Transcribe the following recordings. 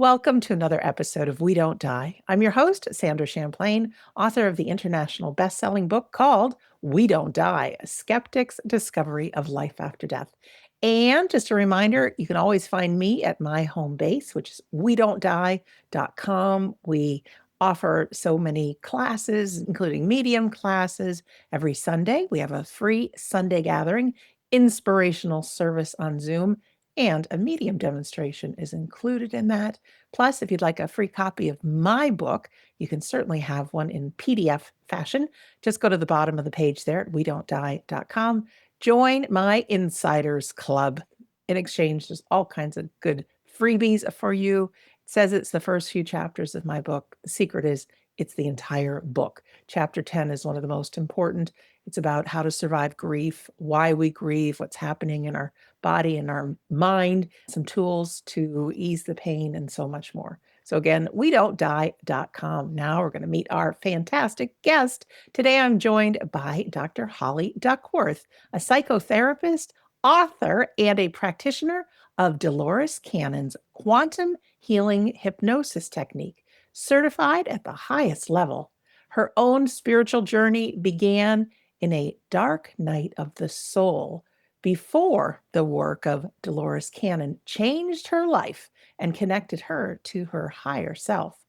Welcome to another episode of We Don't Die. I'm your host, Sandra Champlain, author of the international best-selling book called We Don't Die, A Skeptic's Discovery of Life After Death. And just a reminder, you can always find me at my home base, which is wedon'tdie.com. We offer so many classes, including medium classes. Every Sunday, we have a free Sunday gathering, inspirational service on Zoom, and a medium demonstration is included in that. Plus, if you'd like a free copy of my book, you can certainly have one in PDF fashion. Just go to the bottom of the page there at wedon'tdie.com. Join my Insiders Club. In exchange, there's all kinds of good freebies for you. It says it's the first few chapters of my book. The secret is it's the entire book. Chapter 10 is one of the most important. It's about how to survive grief, why we grieve, what's happening in our body and our mind, some tools to ease the pain, and so much more. So again, wedon'tdie.com. Now we're going to meet our fantastic guest. Today I'm joined by Dr. Holly Duckworth, a psychotherapist, author, and a practitioner of Dolores Cannon's quantum healing hypnosis technique, certified at the highest level. Her own spiritual journey began in a dark night of the soul before the work of Dolores Cannon changed her life and connected her to her higher self.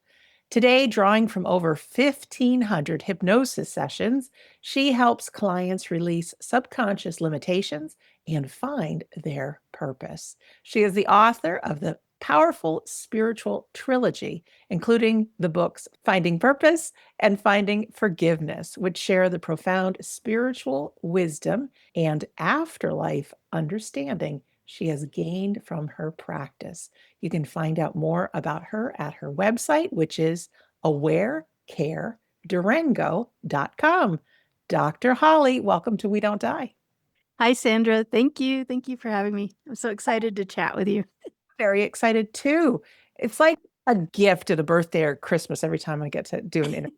Today, drawing from over 1,500 hypnosis sessions, she helps clients release subconscious limitations and find their purpose. She is the author of the powerful spiritual trilogy, including the books Finding Purpose and Finding Forgiveness, which share the profound spiritual wisdom and afterlife understanding she has gained from her practice. You can find out more about her at her website, which is awarecaredurango.com. Dr. Holly, welcome to We Don't Die. Hi, Sandra. Thank you. Thank you for having me. I'm so excited to chat with you. Very excited too. It's like a gift at a birthday or Christmas every time I get to do an interview.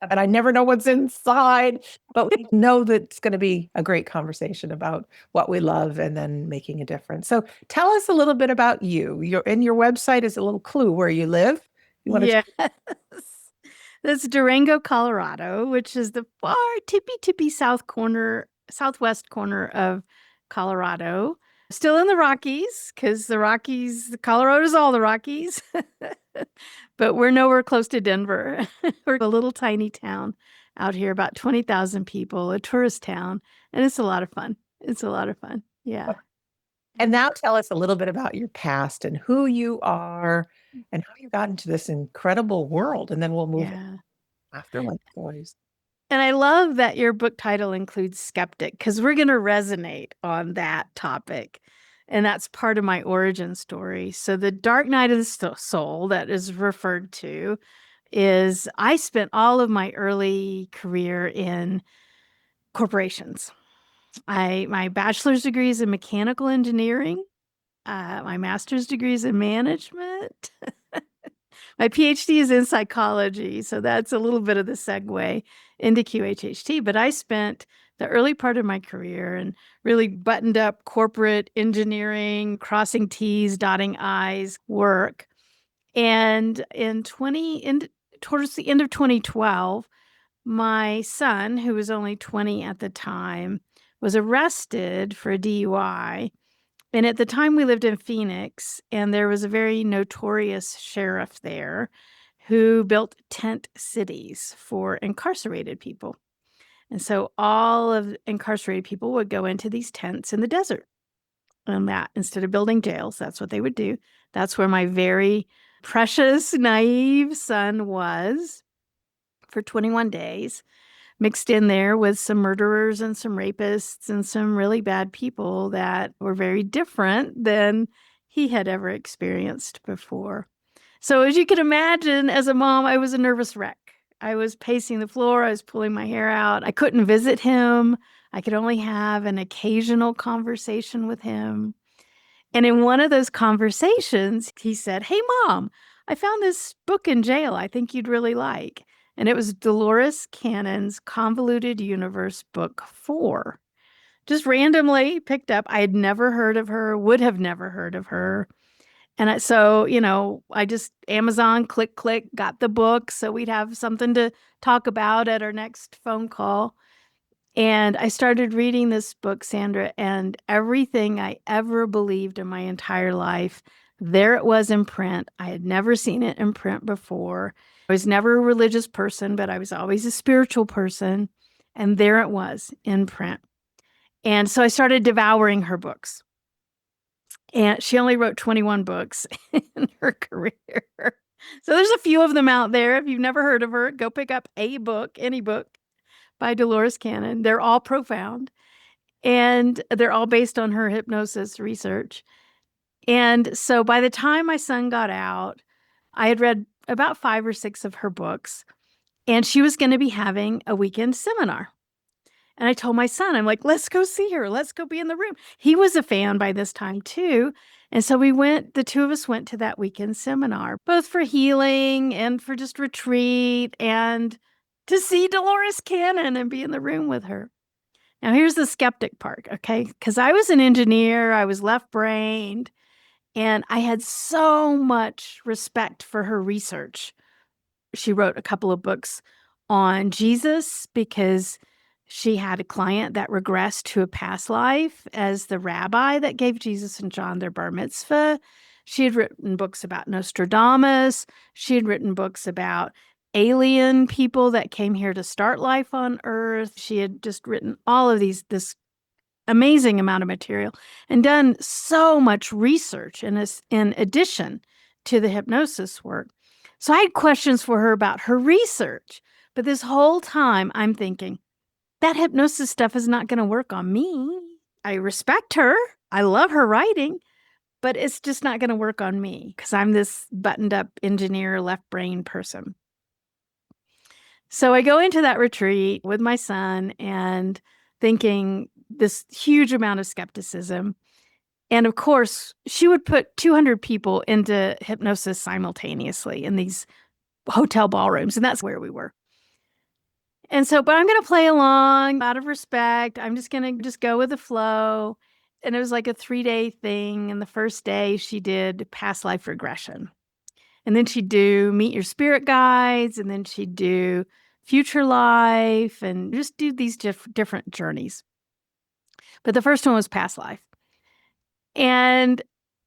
And I never know what's inside, but we know that it's going to be a great conversation about what we love and then making a difference. So tell us a little bit about you. Your website is a little clue where you live. You want Yes. That's Durango, Colorado, which is the far tippy southwest corner of Colorado. Still in the Rockies, because Colorado's all the Rockies. But we're nowhere close to Denver. We're a little tiny town out here, about 20,000 people, a tourist town. And it's a lot of fun. Yeah. And now tell us a little bit about your past and who you are and how you got into this incredible world. And then we'll move after like boys. And I love that your book title includes skeptic, because we're going to resonate on that topic. And that's part of my origin story. So the dark night of the soul that is referred to is I spent all of my early career in corporations. My bachelor's degree is in mechanical engineering. My master's degree is in management. My PhD is in psychology, so that's a little bit of the segue into QHHT. But I spent the early part of my career and really buttoned up corporate engineering, crossing T's, dotting I's work. And towards the end of 2012, my son, who was only 20 at the time, was arrested for a DUI. And at the time we lived in Phoenix, and there was a very notorious sheriff there who built tent cities for incarcerated people. And so all of incarcerated people would go into these tents in the desert. And that, instead of building jails, that's what they would do. That's where my very precious, naive son was for 21 days. Mixed in there with some murderers and some rapists and some really bad people that were very different than he had ever experienced before. So as you can imagine, as a mom, I was a nervous wreck. I was pacing the floor. I was pulling my hair out. I couldn't visit him. I could only have an occasional conversation with him. And in one of those conversations, he said, "Hey, Mom, I found this book in jail I think you'd really like." And it was Dolores Cannon's Convoluted Universe Book 4. Just randomly picked up. I had never heard of her, would have never heard of her. So, I just Amazon, click, click, got the book. So we'd have something to talk about at our next phone call. And I started reading this book, Sandra, and everything I ever believed in my entire life, there it was in print. I had never seen it in print before. I was never a religious person, but I was always a spiritual person. And there it was in print. And so I started devouring her books. And she only wrote 21 books in her career. So there's a few of them out there. If you've never heard of her, go pick up a book, any book by Dolores Cannon. They're all profound and they're all based on her hypnosis research. And so by the time my son got out, I had read about 5 or 6 of her books, and she was going to be having a weekend seminar. And I told my son, I'm like, let's go see her. Let's go be in the room. He was a fan by this time too. And so the 2 of us went to that weekend seminar, both for healing and for just retreat and to see Dolores Cannon and be in the room with her. Now, here's the skeptic part, okay? Because I was an engineer, I was left-brained, and I had so much respect for her research. She wrote a couple of books on Jesus because she had a client that regressed to a past life as the rabbi that gave Jesus and John their bar mitzvah. She had written books about Nostradamus. She had written books about alien people that came here to start life on Earth. She had just written all of this amazing amount of material and done so much research in addition to the hypnosis work. So I had questions for her about her research. But this whole time I'm thinking, that hypnosis stuff is not going to work on me. I respect her. I love her writing, but it's just not going to work on me because I'm this buttoned up engineer, left brain person. So I go into that retreat with my son and thinking this huge amount of skepticism. And of course, she would put 200 people into hypnosis simultaneously in these hotel ballrooms. And that's where we were. And so, but I'm going to play along out of respect. I'm just going to just go with the flow. And it was like a 3-day thing. And the first day she did past life regression. And then she'd do meet your spirit guides. And then she'd do future life and just do these different journeys. But the first one was past life. And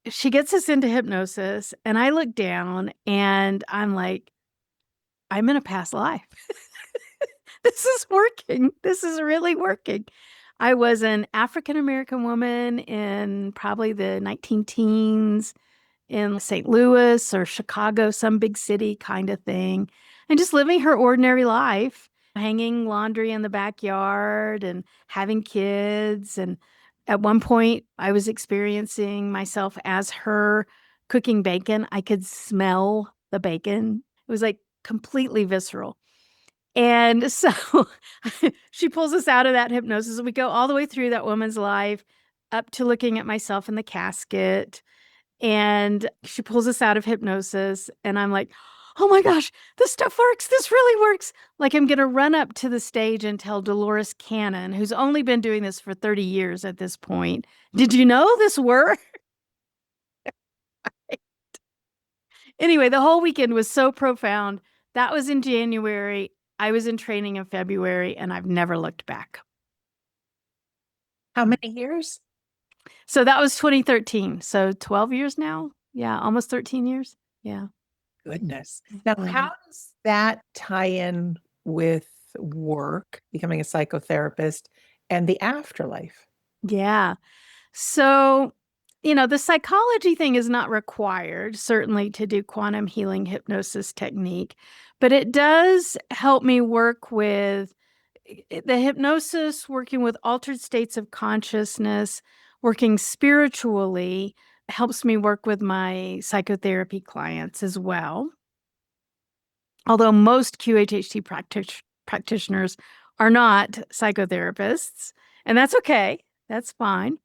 she gets us into hypnosis. And I look down and I'm like, I'm in a past life. This is working. This is really working. I was an African-American woman in probably the 19 teens in St. Louis or Chicago, some big city kind of thing, and just living her ordinary life, hanging laundry in the backyard and having kids. And at one point, I was experiencing myself as her cooking bacon. I could smell the bacon. It was like completely visceral. And so she pulls us out of that hypnosis. We go all the way through that woman's life up to looking at myself in the casket. And she pulls us out of hypnosis. And I'm like, oh my gosh, this stuff works. This really works. Like I'm going to run up to the stage and tell Dolores Cannon, who's only been doing this for 30 years at this point, did you know this worked? Anyway, the whole weekend was so profound. That was in January. I was in training in February, and I've never looked back. How many years? So that was 2013. So 12 years now. Yeah, almost 13 years. Yeah. Goodness. Now, how does that tie in with work, becoming a psychotherapist, and the afterlife? Yeah. So, the psychology thing is not required, certainly, to do quantum healing hypnosis technique, but it does help me work with the hypnosis, working with altered states of consciousness, working spiritually, helps me work with my psychotherapy clients as well. Although most QHHT practitioners are not psychotherapists, and that's okay. That's fine.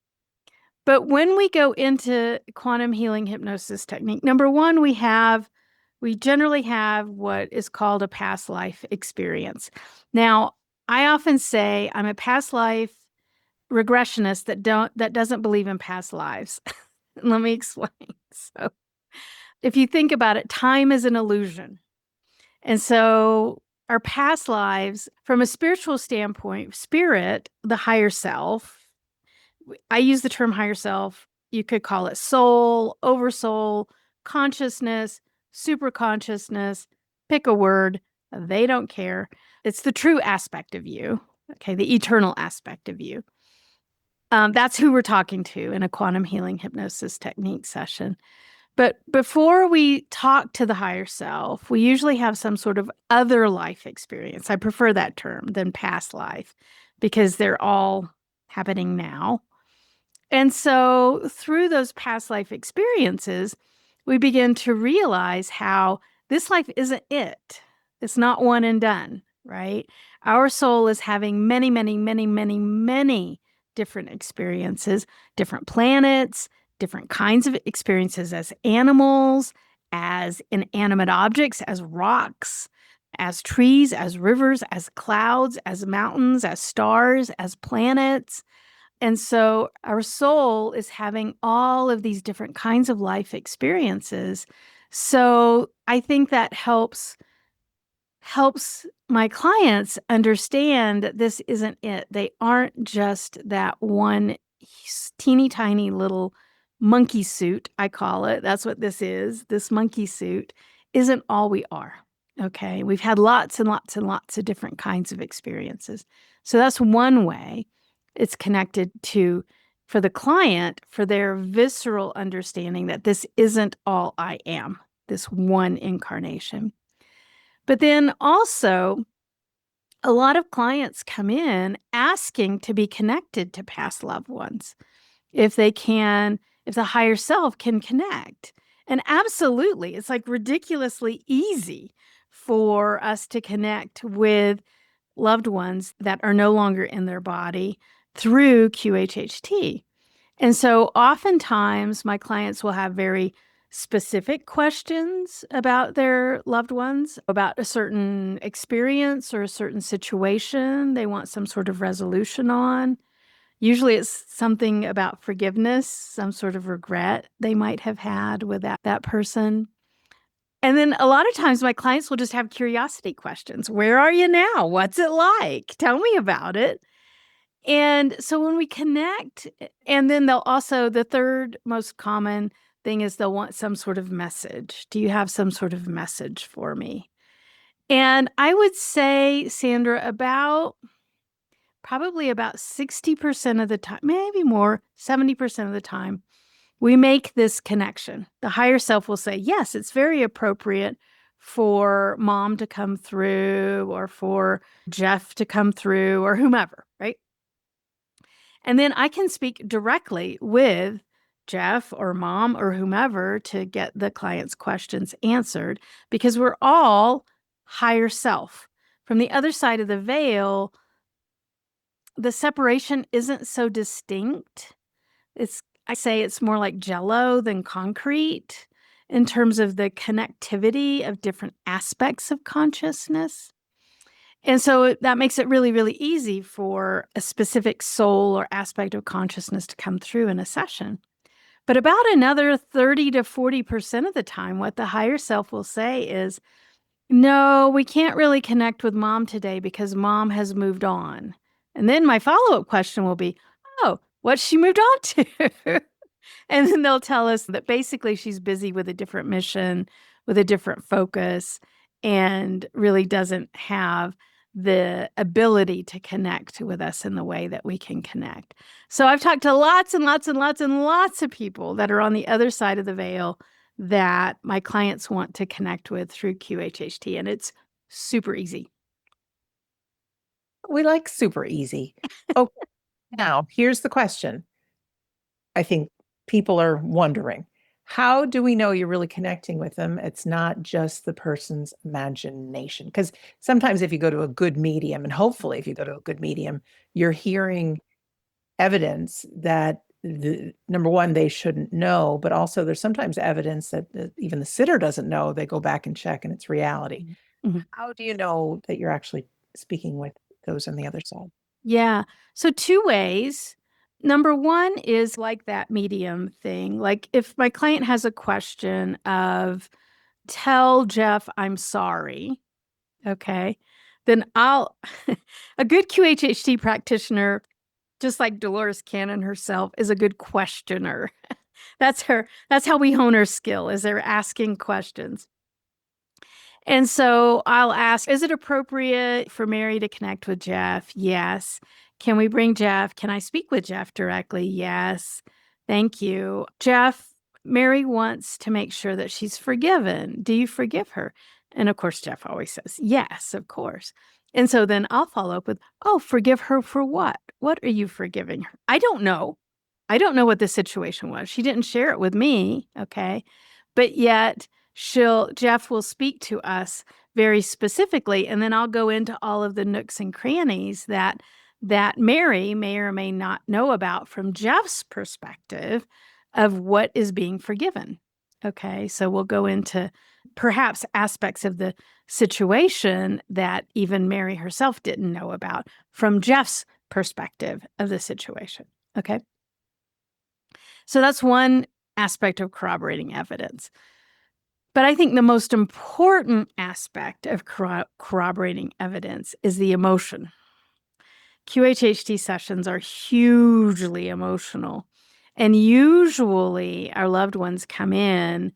But when we go into quantum healing hypnosis technique, number one, we generally have what is called a past life experience. Now, I often say I'm a past life regressionist that doesn't believe in past lives. Let me explain. So if you think about it, time is an illusion. And so our past lives, from a spiritual standpoint, spirit, the higher self, I use the term higher self. You could call it soul, oversoul, consciousness, super consciousness, pick a word. They don't care. It's the true aspect of you, okay, the eternal aspect of you. That's who we're talking to in a quantum healing hypnosis technique session. But before we talk to the higher self, we usually have some sort of other life experience. I prefer that term than past life because they're all happening now. And so through those past life experiences, we begin to realize how this life isn't it. It's not one and done, right? Our soul is having many, many, many, many, many different experiences, different planets, different kinds of experiences as animals, as inanimate objects, as rocks, as trees, as rivers, as clouds, as mountains, as stars, as planets. And so our soul is having all of these different kinds of life experiences. So I think that helps my clients understand that this isn't it. They aren't just that one teeny tiny little monkey suit, I call it. That's what this is. This monkey suit isn't all we are. Okay. We've had lots and lots and lots of different kinds of experiences. So that's one way it's connected to, for the client, for their visceral understanding that this isn't all I am, this one incarnation. But then also, a lot of clients come in asking to be connected to past loved ones. If they can, if the higher self can connect. And absolutely, it's like ridiculously easy for us to connect with loved ones that are no longer in their body through QHHT. And so oftentimes my clients will have very specific questions about their loved ones, about a certain experience or a certain situation they want some sort of resolution on. Usually it's something about forgiveness, some sort of regret they might have had with that person. And then a lot of times my clients will just have curiosity questions. Where are you now? What's it like? Tell me about it. And so when we connect, and then they'll also, the third most common thing is they'll want some sort of message. Do you have some sort of message for me? And I would say, Sandra, probably about 60% of the time, maybe more, 70% of the time, we make this connection. The higher self will say, yes, it's very appropriate for mom to come through or for Jeff to come through or whomever, right? And then I can speak directly with Jeff or mom or whomever to get the client's questions answered because we're all higher self. From the other side of the veil, the separation isn't so distinct. I say it's more like jello than concrete in terms of the connectivity of different aspects of consciousness. And so that makes it really, really easy for a specific soul or aspect of consciousness to come through in a session. But about another 30 to 40% of the time, what the higher self will say is, no, we can't really connect with mom today because mom has moved on. And then my follow-up question will be, oh, what's she moved on to? And then they'll tell us that basically she's busy with a different mission, with a different focus, and really doesn't have the ability to connect with us in the way that we can connect. So I've talked to lots and lots and lots and lots of people that are on the other side of the veil that my clients want to connect with through QHHT, and it's super easy. We like super easy. Oh, now here's the question. I think people are wondering, how do we know you're really connecting with them? It's not just the person's imagination. Because sometimes if you go to a good medium, and hopefully if you go to a good medium, you're hearing evidence that number one, they shouldn't know, but also there's sometimes evidence that even the sitter doesn't know. They go back and check and it's reality. Mm-hmm. How do you know that you're actually speaking with those on the other side? Yeah. So two ways. Number one is like that medium thing. Like if my client has a question of, tell Jeff I'm sorry, okay, then a good QHHT practitioner, just like Dolores Cannon herself, is a good questioner. That's how we hone her skill, is they're asking questions. And so I'll ask, is it appropriate for Mary to connect with Jeff? Yes. Can we bring Jeff? Can I speak with Jeff directly? Yes. Thank you. Jeff, Mary wants to make sure that she's forgiven. Do you forgive her? And of course, Jeff always says, yes, of course. And so then I'll follow up with, oh, forgive her for what? What are you forgiving her? I don't know. I don't know what the situation was. She didn't share it with me. Okay. But yet, Jeff will speak to us very specifically, and then I'll go into all of the nooks and crannies that Mary may or may not know about from Jeff's perspective of what is being forgiven. Okay, so we'll go into perhaps aspects of the situation that even Mary herself didn't know about from Jeff's perspective of the situation. Okay, so that's one aspect of corroborating evidence. But I think the most important aspect of corroborating evidence is the emotion. QHHT sessions are hugely emotional. And usually our loved ones come in,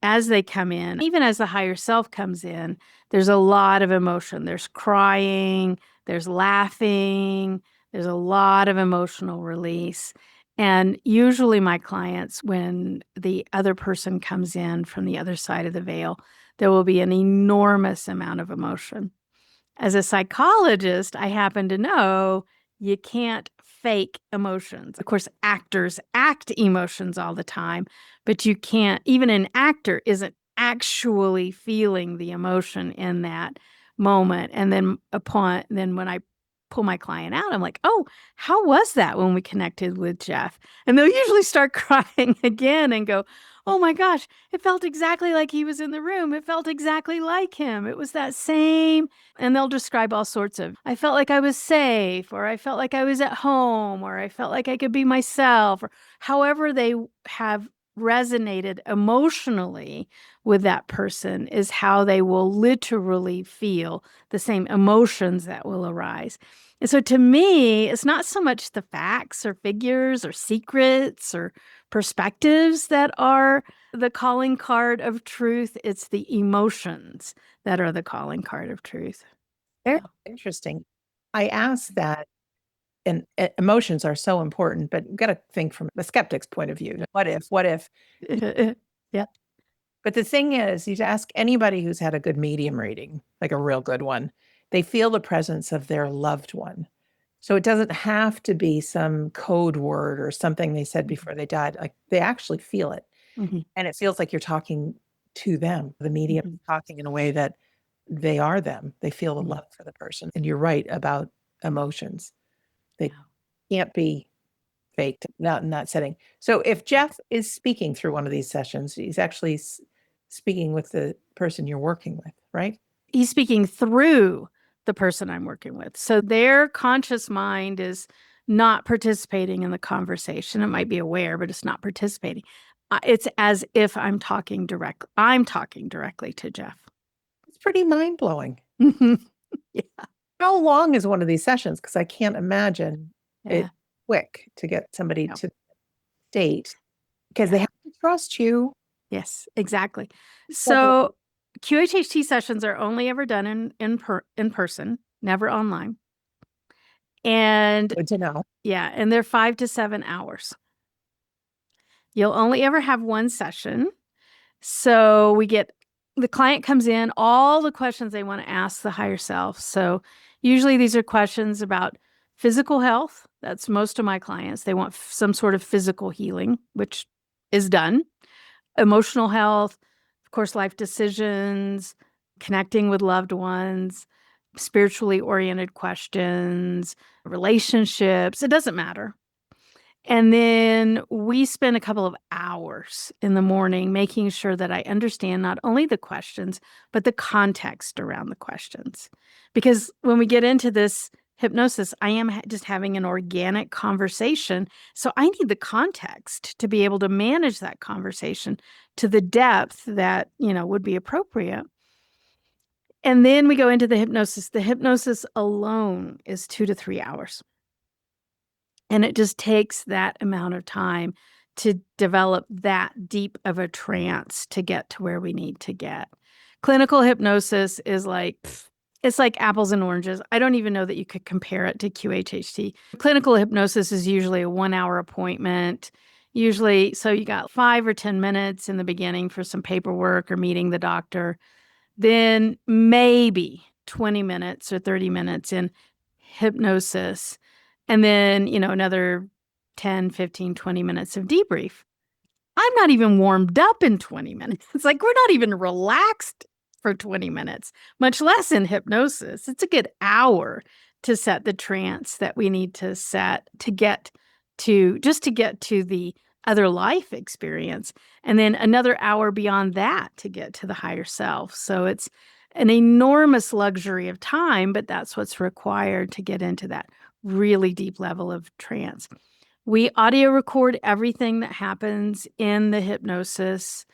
as they come in, even as the higher self comes in, there's a lot of emotion. There's crying, there's laughing, there's a lot of emotional release. And usually my clients, when the other person comes in from the other side of the veil, there will be an enormous amount of emotion. As a psychologist, I happen to know you can't fake emotions. Of course, actors act emotions all the time, but you can't, even an actor isn't actually feeling the emotion in that moment. And then when I pull my client out, I'm like, oh, how was that when we connected with Jeff? And they'll usually start crying again and go, oh my gosh, it felt exactly like he was in the room. It felt exactly like him. It was that same. And they'll describe all sorts of, I felt like I was safe, or I felt like I was at home, or I felt like I could be myself, or however they have resonated emotionally with that person is how they will literally feel the same emotions that will arise. And so to me, it's not so much the facts or figures or secrets or perspectives that are the calling card of truth. It's the emotions that are the calling card of truth. Very interesting. I asked that, and emotions are so important, but you've got to think from the skeptic's point of view. What if? What if? Yeah. But the thing is, you ask anybody who's had a good medium reading, like a real good one, they feel the presence of their loved one. So it doesn't have to be some code word or something they said before they died. Like they actually feel it. Mm-hmm. And it feels like you're talking to them. The medium is talking in a way that they are them. They feel the love for the person. And you're right about emotions. They can't be faked, not in that setting. So if Jeff is speaking through one of these sessions, he's actually speaking with the person you're working with, right? He's speaking through the person I'm working with. So their conscious mind is not participating in the conversation. It might be aware, but it's not participating. It's as if I'm talking directly to Jeff. It's pretty mind-blowing. Yeah. How long is one of these sessions? Because I can't imagine it quick to get somebody to date, because they have to trust you. Yes, exactly. So QHHT sessions are only ever done in person, never online. And Good to know. yeah, and they're 5 to 7 hours. You'll only ever have one session. So the client comes in, all the questions they want to ask the higher self. So usually these are questions about physical health. That's most of my clients. They want some sort of physical healing, which is done. Emotional health, of course, life decisions, connecting with loved ones, spiritually oriented questions, relationships. It doesn't matter. And then we spend a couple of hours in the morning making sure that I understand not only the questions, but the context around the questions. Because when we get into this hypnosis, I am just having an organic conversation. So I need the context to be able to manage that conversation to the depth that, would be appropriate. And then we go into the hypnosis. The hypnosis alone is 2 to 3 hours. And it just takes that amount of time to develop that deep of a trance to get to where we need to get. Clinical hypnosis is like, it's like apples and oranges. I don't even know that you could compare it to QHHT. Clinical hypnosis is usually a 1 hour appointment. Usually, so you got 5 or 10 minutes in the beginning for some paperwork or meeting the doctor. Then maybe 20 minutes or 30 minutes in hypnosis. And then, another 10, 15, 20 minutes of debrief. I'm not even warmed up in 20 minutes. It's like we're not even relaxed for 20 minutes, much less in hypnosis. It's a good hour to set the trance that we need to set to get to the other life experience. And then another hour beyond that to get to the higher self. So it's an enormous luxury of time, but that's what's required to get into that really deep level of trance. We audio record everything that happens in the hypnosis.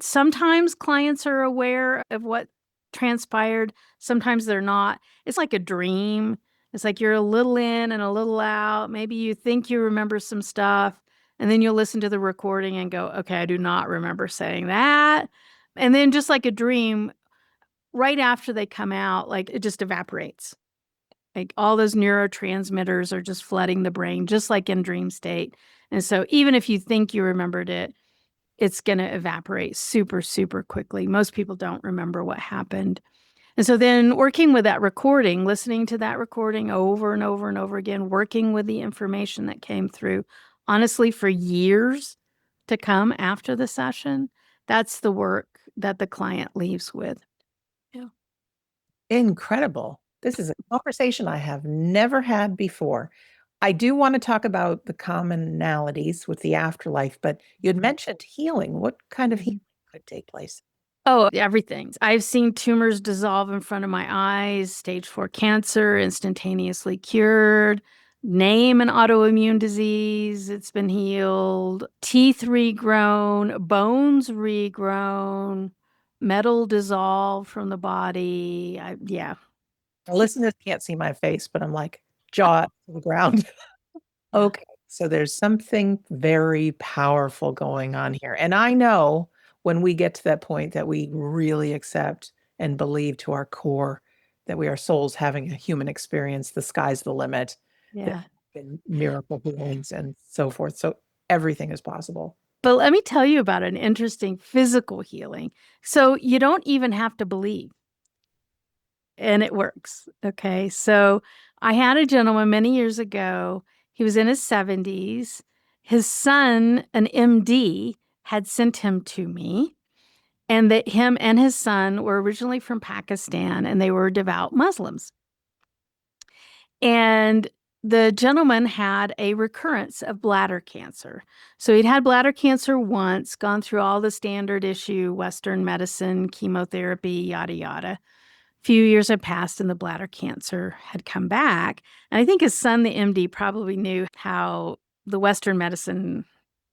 Sometimes clients are aware of what transpired, sometimes they're not. It's like a dream. It's like you're a little in and a little out. Maybe you think you remember some stuff, and then you'll listen to the recording and go, okay, I do not remember saying that. And then just like a dream, right after they come out, like it just evaporates. Like all those neurotransmitters are just flooding the brain, just like in dream state. And so even if you think you remembered it, it's going to evaporate super, super quickly. Most people don't remember what happened. And so then working with that recording, listening to that recording over and over and over again, working with the information that came through, honestly, for years to come after the session, that's the work that the client leaves with. Yeah. Incredible. This is a conversation I have never had before. I do want to talk about the commonalities with the afterlife, but you had mentioned healing. What kind of healing could take place? Oh, everything. I've seen tumors dissolve in front of my eyes, stage 4 cancer instantaneously cured, name an autoimmune disease, it's been healed, teeth regrown, bones regrown, metal dissolved from the body. Yeah. The listeners can't see my face, but I'm like jaw to the ground. Okay, so there's something very powerful going on here. And I know when we get to that point that we really accept and believe to our core that we are souls having a human experience, the sky's the limit. There Yeah. have been miracle healings and so forth. So everything is possible. But let me tell you about an interesting physical healing. So you don't even have to believe. And it works. Okay. So I had a gentleman many years ago. He was in his 70s. His son, an MD, had sent him to me. And that him and his son were originally from Pakistan and they were devout Muslims. And the gentleman had a recurrence of bladder cancer. So he'd had bladder cancer once, gone through all the standard issue, Western medicine, chemotherapy, yada, yada. Few years had passed and the bladder cancer had come back. And I think his son, the MD, probably knew how the Western medicine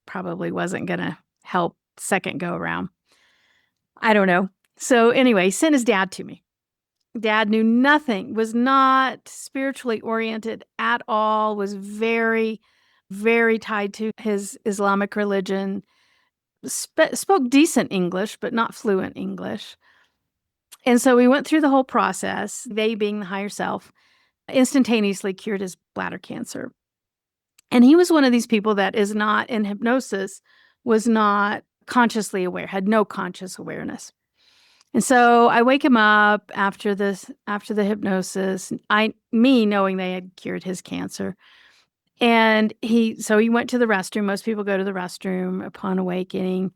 probably wasn't going to help second go around. I don't know. So anyway, he sent his dad to me. Dad knew nothing, was not spiritually oriented at all, was very, very tied to his Islamic religion, spoke decent English, but not fluent English. And so we went through the whole process, they being the higher self, instantaneously cured his bladder cancer. And he was one of these people that is not in hypnosis, was not consciously aware, had no conscious awareness. And so I wake him up after the hypnosis, me knowing they had cured his cancer. And he went to the restroom. Most people go to the restroom upon awakening.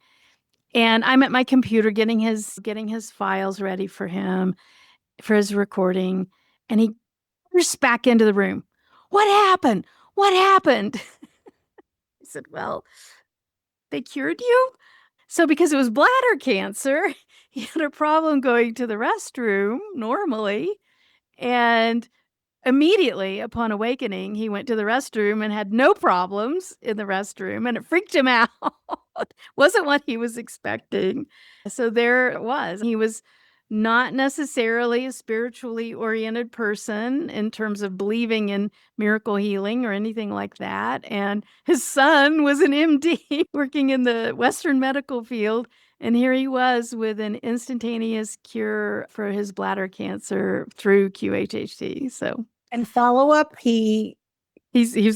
And I'm at my computer getting his files ready for him, for his recording. And he bursts back into the room. What happened? What happened? I said, well, they cured you? So because it was bladder cancer, he had a problem going to the restroom normally. And immediately upon awakening, he went to the restroom and had no problems in the restroom, and it freaked him out. Wasn't what he was expecting. So there it was. He was not necessarily a spiritually oriented person in terms of believing in miracle healing or anything like that. And his son was an MD working in the Western medical field. And here he was with an instantaneous cure for his bladder cancer through QHHT. So And follow up, he's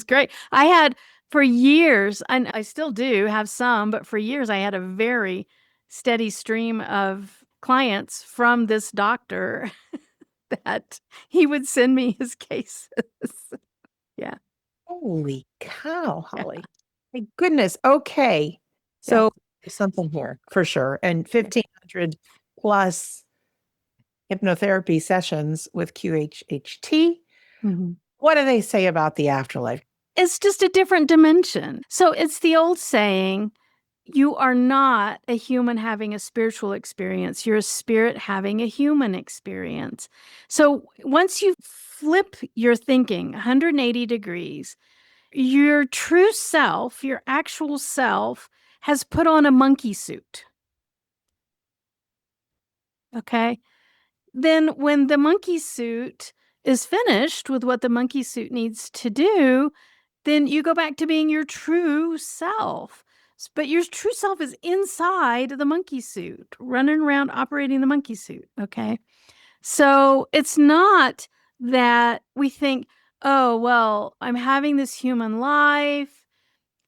great. I had for years, and I still do have some, but for years I had a very steady stream of clients from this doctor that he would send me his cases. Yeah. holy cow, Yeah. Holly. My goodness. Okay. Yeah. So there's something here for sure. And 1,500 plus hypnotherapy sessions with QHHT. Mhm. What do they say about the afterlife? It's just a different dimension. So it's the old saying, you are not a human having a spiritual experience. You're a spirit having a human experience. So once you flip your thinking 180 degrees, your true self, your actual self, has put on a monkey suit. Okay. Then when the monkey suit is finished with what the monkey suit needs to do, then you go back to being your true self. But your true self is inside the monkey suit, running around operating the monkey suit. Okay. So it's not that we think, oh, well, I'm having this human life.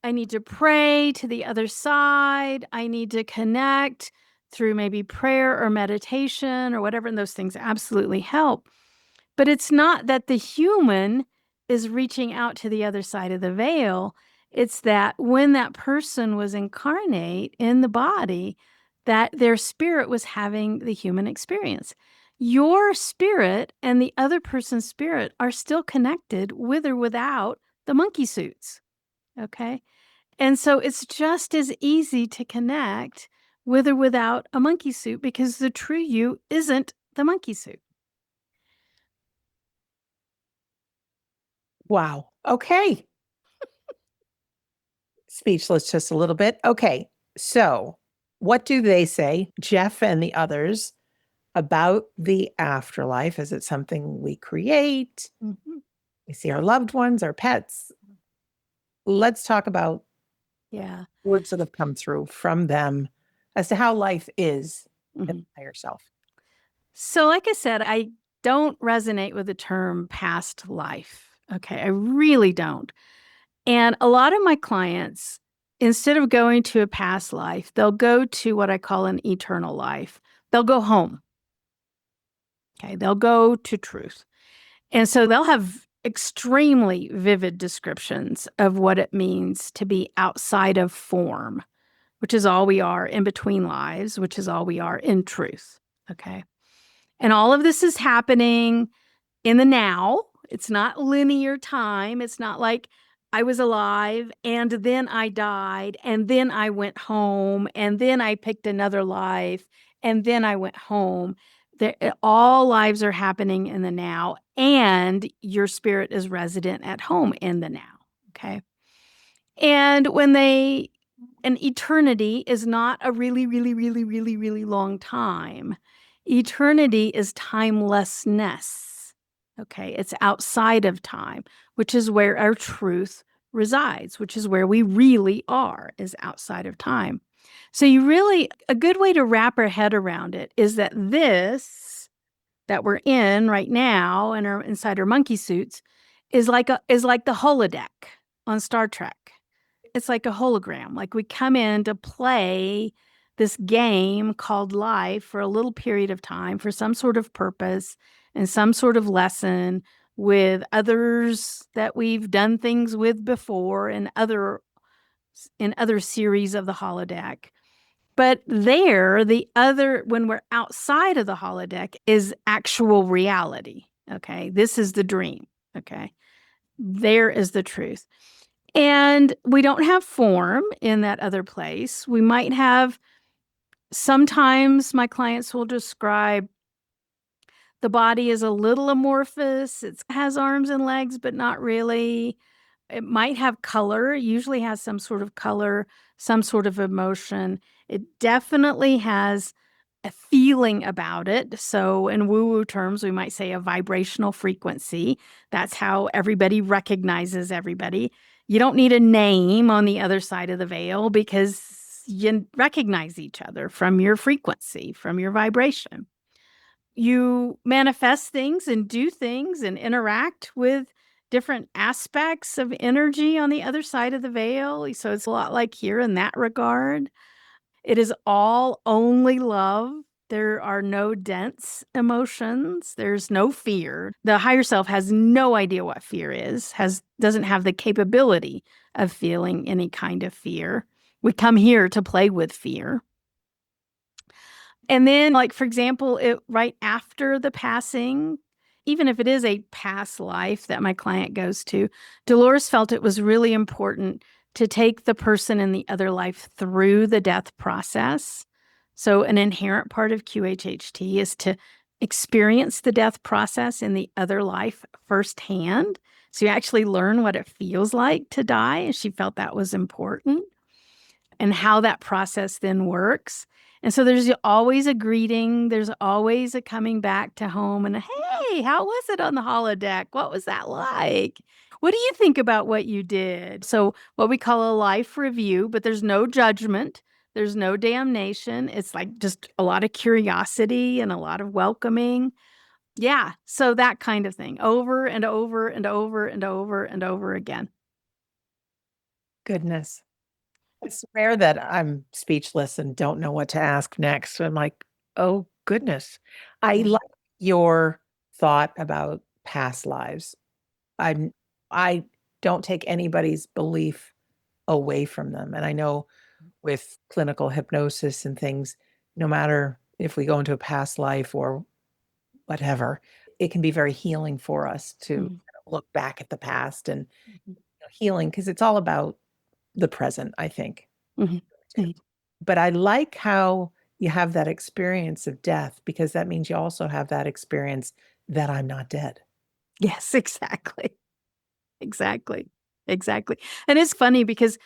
I need to pray to the other side. I need to connect through maybe prayer or meditation or whatever. And those things absolutely help. But it's not that the human is reaching out to the other side of the veil. It's that when that person was incarnate in the body, that their spirit was having the human experience. Your spirit and the other person's spirit are still connected with or without the monkey suits. Okay. And so it's just as easy to connect with or without a monkey suit because the true you isn't the monkey suit. Wow. Okay. Speechless just a little bit. Okay. So, what do they say, Jeff and the others, about the afterlife? Is it something we create? Mhm. We see our loved ones, our pets. Let's talk about Yeah. words that have come through from them as to how life is in Mhm. the higher self. So, like I said, I don't resonate with the term past life. Okay. I really don't. And a lot of my clients, instead of going to a past life, they'll go to what I call an eternal life. They'll go home. Okay. They'll go to truth. And so they'll have extremely vivid descriptions of what it means to be outside of form, which is all we are, in between lives, which is all we are in truth. Okay. And all of this is happening in the now. It's not linear time. It's not like I was alive and then I died and then I went home and then I picked another life and then I went home. All lives are happening in the now, and your spirit is resident at home in the now. Okay. And an eternity is not a really, really, really, really, really long time. Eternity is timelessness. Okay. It's outside of time, which is where our truth resides, which is where we really are, is outside of time. So a good way to wrap our head around it is that this that we're in right now and our inside our monkey suits is like the holodeck on Star Trek. It's like a hologram. Like we come in to play this game called life for a little period of time for some sort of purpose and some sort of lesson with others that we've done things with before and in other series of the holodeck. But when we're outside of the holodeck is actual reality. Okay. This is the dream. Okay. There is the truth. And we don't have form in that other place. We might have, sometimes my clients will describe The body is a little amorphous. It has arms and legs, but not really. It might have color, it usually has some sort of color, some sort of emotion. It definitely has a feeling about it. So, in woo woo terms, we might say a vibrational frequency. That's how everybody recognizes everybody. You don't need a name on the other side of the veil because you recognize each other from your frequency, from your vibration. You manifest things and do things and interact with different aspects of energy on the other side of the veil. So it's a lot like here in that regard. It is all only love. There are no dense emotions. There's no fear. The higher self has no idea what fear is, doesn't have the capability of feeling any kind of fear. We come here to play with fear. And then, like, for example, right after the passing, even if it is a past life that my client goes to, Dolores felt it was really important to take the person in the other life through the death process. So, an inherent part of QHHT is to experience the death process in the other life firsthand. So, you actually learn what it feels like to die. And she felt that was important and how that process then works. And so there's always a greeting. There's always a coming back to home and, hey, how was it on the holodeck? What was that like? What do you think about what you did? So what we call a life review, but there's no judgment. There's no damnation. It's like just a lot of curiosity and a lot of welcoming. Yeah. So that kind of thing over and over and over and over and over again. Goodness. It's rare that I'm speechless and don't know what to ask next. I'm like, oh goodness. I Yeah. like your thought about past lives. I'm I don't take anybody's belief away from them. And I know with clinical hypnosis and things, no matter if we go into a past life or whatever, it can be very healing for us to Mhm. look back at the past and Mhm. healing because it's all about the present, I think. Mhm. Too. But I like how you have that experience of death because that means you also have that experience that I'm not dead. Yes, exactly. Exactly. Exactly. And it's funny because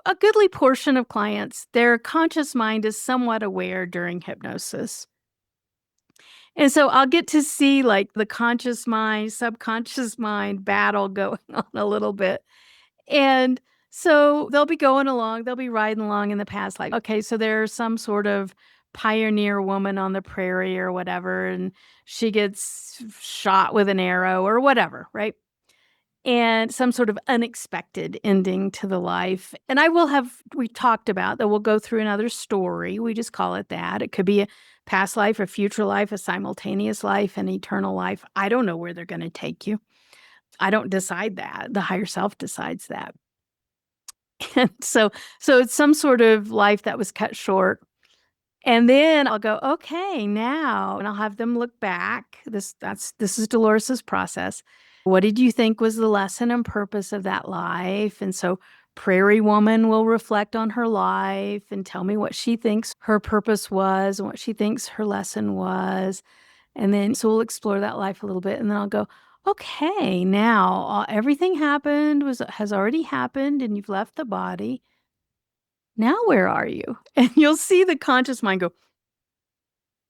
a goodly portion of clients, their conscious mind is somewhat aware during hypnosis. And so I'll get to see like the conscious mind, subconscious mind battle going on a little bit. And so they'll be going along, they'll be riding along in the past, like, okay, so there's some sort of pioneer woman on the prairie or whatever, and she gets shot with an arrow or whatever, right? And some sort of unexpected ending to the life. And we talked about that we'll go through another story. We just call it that. It could be a past life, a future life, a simultaneous life, an eternal life. I don't know where they're going to take you. I don't decide that. The higher self decides that. And so it's some sort of life that was cut short. And then I'll go, okay, now, and I'll have them look back. This is Dolores's process. What did you think was the lesson and purpose of that life? And so Prairie Woman will reflect on her life and tell me what she thinks her purpose was and what she thinks her lesson was. And then so we'll explore that life a little bit. And then I'll go, okay, now everything has already happened and you've left the body. Now where are you? And you'll see the conscious mind go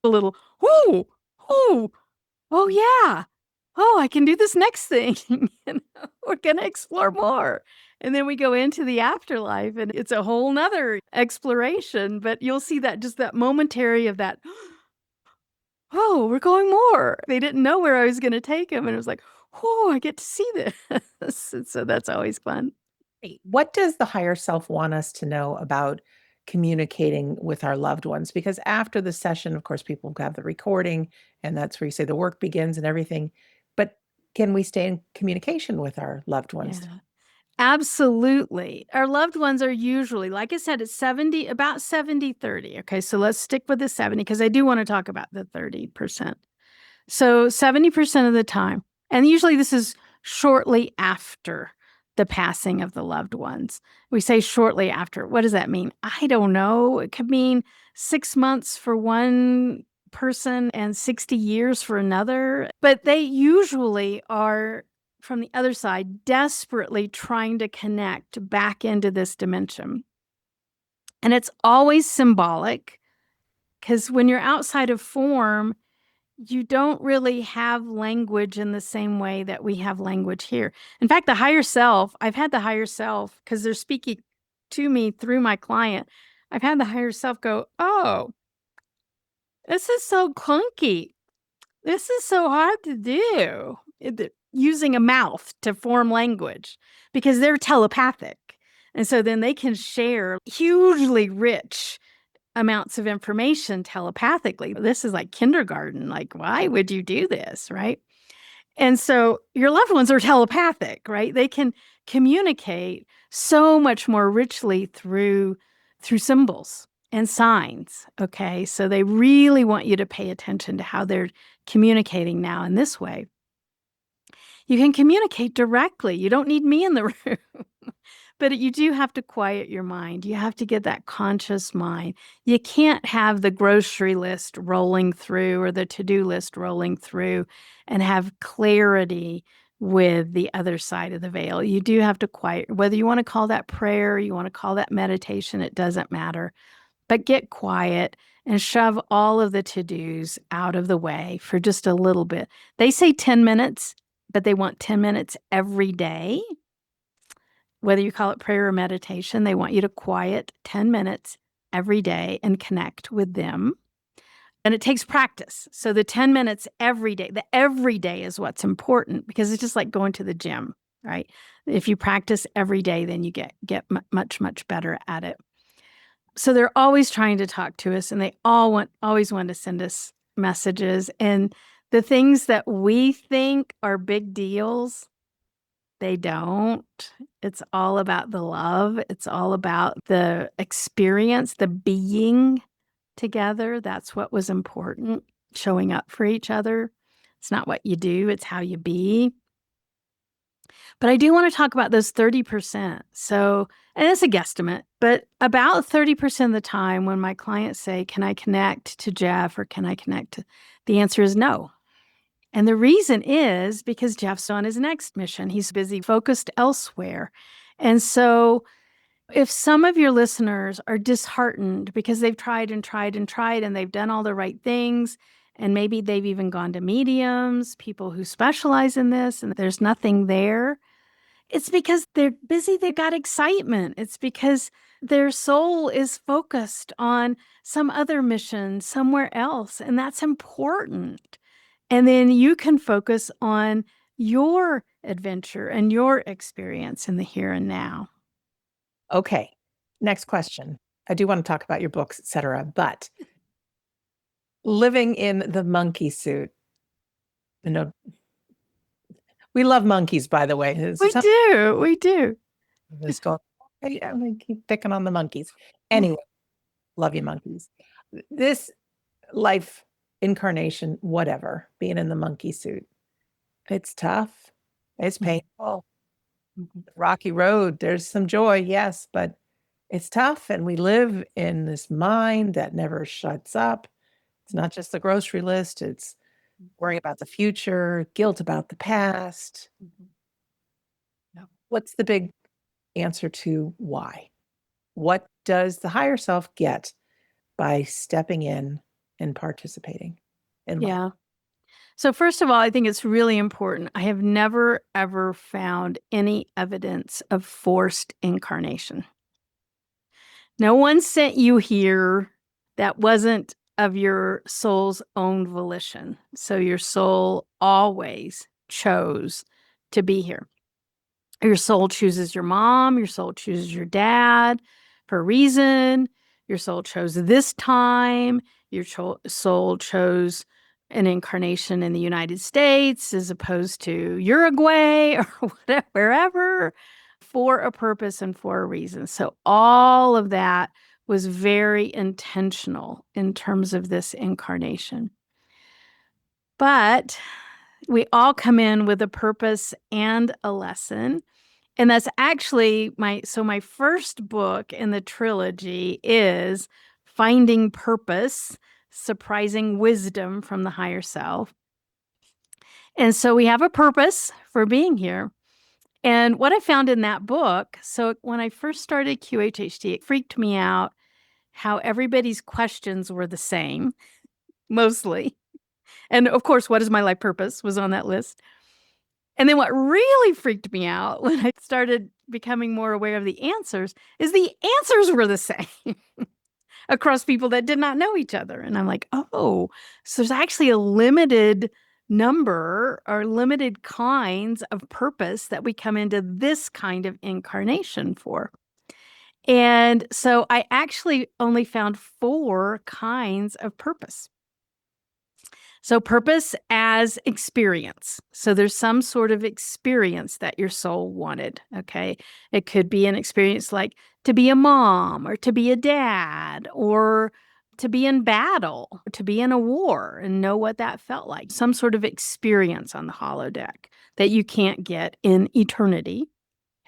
a little, "Oh, oh, oh, yeah. Oh, I can do this next thing." We're gonna explore more. And then we go into the afterlife, and it's a whole 'nother exploration, but you'll see that just that momentary of that, "Oh, we're going more." They didn't know where I was gonna take them, and it was like, "Oh, I get to see this." And so that's always fun. Hey, what does the higher self want us to know about communicating with our loved ones? Because after the session, of course, people have the recording, and that's where you say the work begins and everything. But can we stay in communication with our loved ones? Yeah. Absolutely. Our loved ones are usually, like I said, it's about 70-30. Okay. So let's stick with the 70 because I do want to talk about the 30%. So 70% of the time, and usually this is shortly after the passing of the loved ones. We say shortly after. What does that mean? I don't know. It could mean 6 months for one person and 60 years for another. But they usually are, from the other side, desperately trying to connect back into this dimension. And it's always symbolic, because when you're outside of form, you don't really have language in the same way that we have language here. In fact, the higher self, I've had the higher self, because they're speaking to me through my client. I've had the higher self go, "Oh, this is so clunky. This is so hard to do." Using a mouth to form language, because they're telepathic. And so then they can share hugely rich amounts of information telepathically. This is like kindergarten. Like, why would you do this? Right. And so your loved ones are telepathic, right? They can communicate so much more richly through symbols and signs. Okay. So they really want you to pay attention to how they're communicating now in this way. You can communicate directly. You don't need me in the room. But you do have to quiet your mind. You have to get that conscious mind. You can't have the grocery list rolling through or the to-do list rolling through and have clarity with the other side of the veil. You do have to quiet. Whether you want to call that prayer, you want to call that meditation, it doesn't matter. But get quiet and shove all of the to-dos out of the way for just a little bit. They say 10 minutes, but they want 10 minutes every day. Whether you call it prayer or meditation, they want you to quiet 10 minutes every day and connect with them. And it takes practice. So the 10 minutes every day, the every day is what's important, because it's just like going to the gym, right? If you practice every day, then you get much, much better at it. So they're always trying to talk to us, and they always want to send us messages. And the things that we think are big deals, they don't. It's all about the love. It's all about the experience, the being together. That's what was important, showing up for each other. It's not what you do, it's how you be. But I do want to talk about those 30%. So, and it's a guesstimate, but about 30% of the time when my clients say, "Can I connect to Jeff, or can I connect to," the answer is no. And the reason is because Jeff's on his next mission. He's busy, focused elsewhere. And so if some of your listeners are disheartened because they've tried and tried and tried, and they've done all the right things, and maybe they've even gone to mediums, people who specialize in this, and there's nothing there, it's because they're busy. They've got excitement. It's because their soul is focused on some other mission somewhere else. And that's important. And then you can focus on your adventure and your experience in the here and now. Okay. Next question. I do want to talk about your books, etc. But living in the monkey suit, we love monkeys, by the way. We do. We do. Just go, hey, I'm going to keep picking on the monkeys. Anyway, love you, monkeys. This life incarnation, whatever, being in the monkey suit, it's tough. It's painful. Rocky road. There's some joy, yes, but it's tough. And we live in this mind that never shuts up. It's not just the grocery list. It's worrying about the future, guilt about the past. What's the big answer to why? What does the higher self get by stepping in and participating in life? Yeah. So first of all, I think it's really important. I have never, ever found any evidence of forced incarnation. No one sent you here that wasn't of your soul's own volition. So your soul always chose to be here. Your soul chooses your mom, your soul chooses your dad for a reason. Your soul chose this time. Your soul chose an incarnation in the United States as opposed to Uruguay or whatever, wherever, for a purpose and for a reason. So all of that was very intentional in terms of this incarnation. But we all come in with a purpose and a lesson. And that's actually my first book in the trilogy is Finding Purpose. surprising wisdom from the higher self. And so we have a purpose for being here. And what I found in that book, so when I first started QHHT, it freaked me out how everybody's questions were the same, mostly. And of course, what is my life purpose was on that list. And then what really freaked me out when I started becoming more aware of the answers is the answers were the same across people that did not know each other. And I'm like, oh, so there's actually a limited number or limited kinds of purpose that we come into this kind of incarnation for. And so I actually only found 4 kinds of purpose. So purpose as experience. So there's some sort of experience that your soul wanted, okay? It could be an experience like to be a mom or to be a dad or to be in battle, or to be in a war and know what that felt like. Some sort of experience on the holodeck that you can't get in eternity,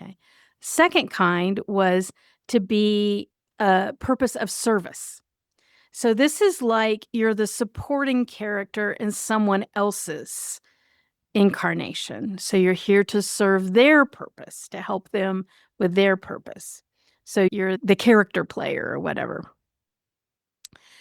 okay? Second kind was to be a purpose of service. So this is like you're the supporting character in someone else's incarnation. So you're here to serve their purpose, to help them with their purpose. So you're the character player or whatever.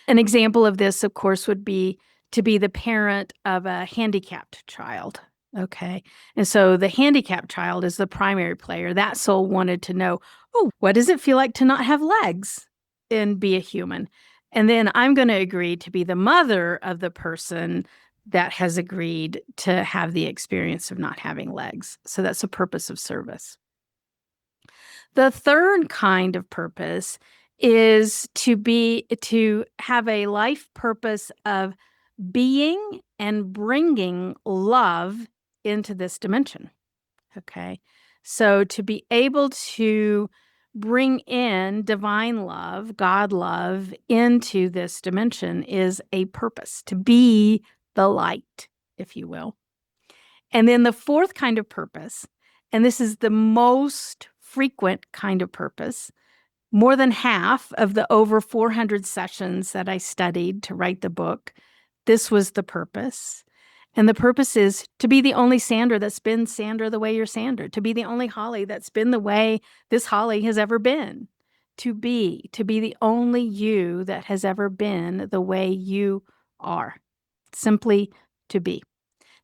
An example of this, of course, would be to be the parent of a handicapped child. Okay. And so the handicapped child is the primary player. That soul wanted to know, oh, what does it feel like to not have legs and be a human? And then I'm going to agree to be the mother of the person that has agreed to have the experience of not having legs. So that's a purpose of service. The third kind of purpose is to have a life purpose of being and bringing love into this dimension. Okay. So to be able to bring in divine love, God love into this dimension is a purpose, to be the light, if you will. And then the fourth kind of purpose, and this is the most frequent kind of purpose, more than half of the over 400 sessions that I studied to write the book, this was the purpose. And the purpose is to be the only Sandra that's been Sandra the way you're Sandra, to be the only Holly that's been the way this Holly has ever been, to be the only you that has ever been the way you are, simply to be.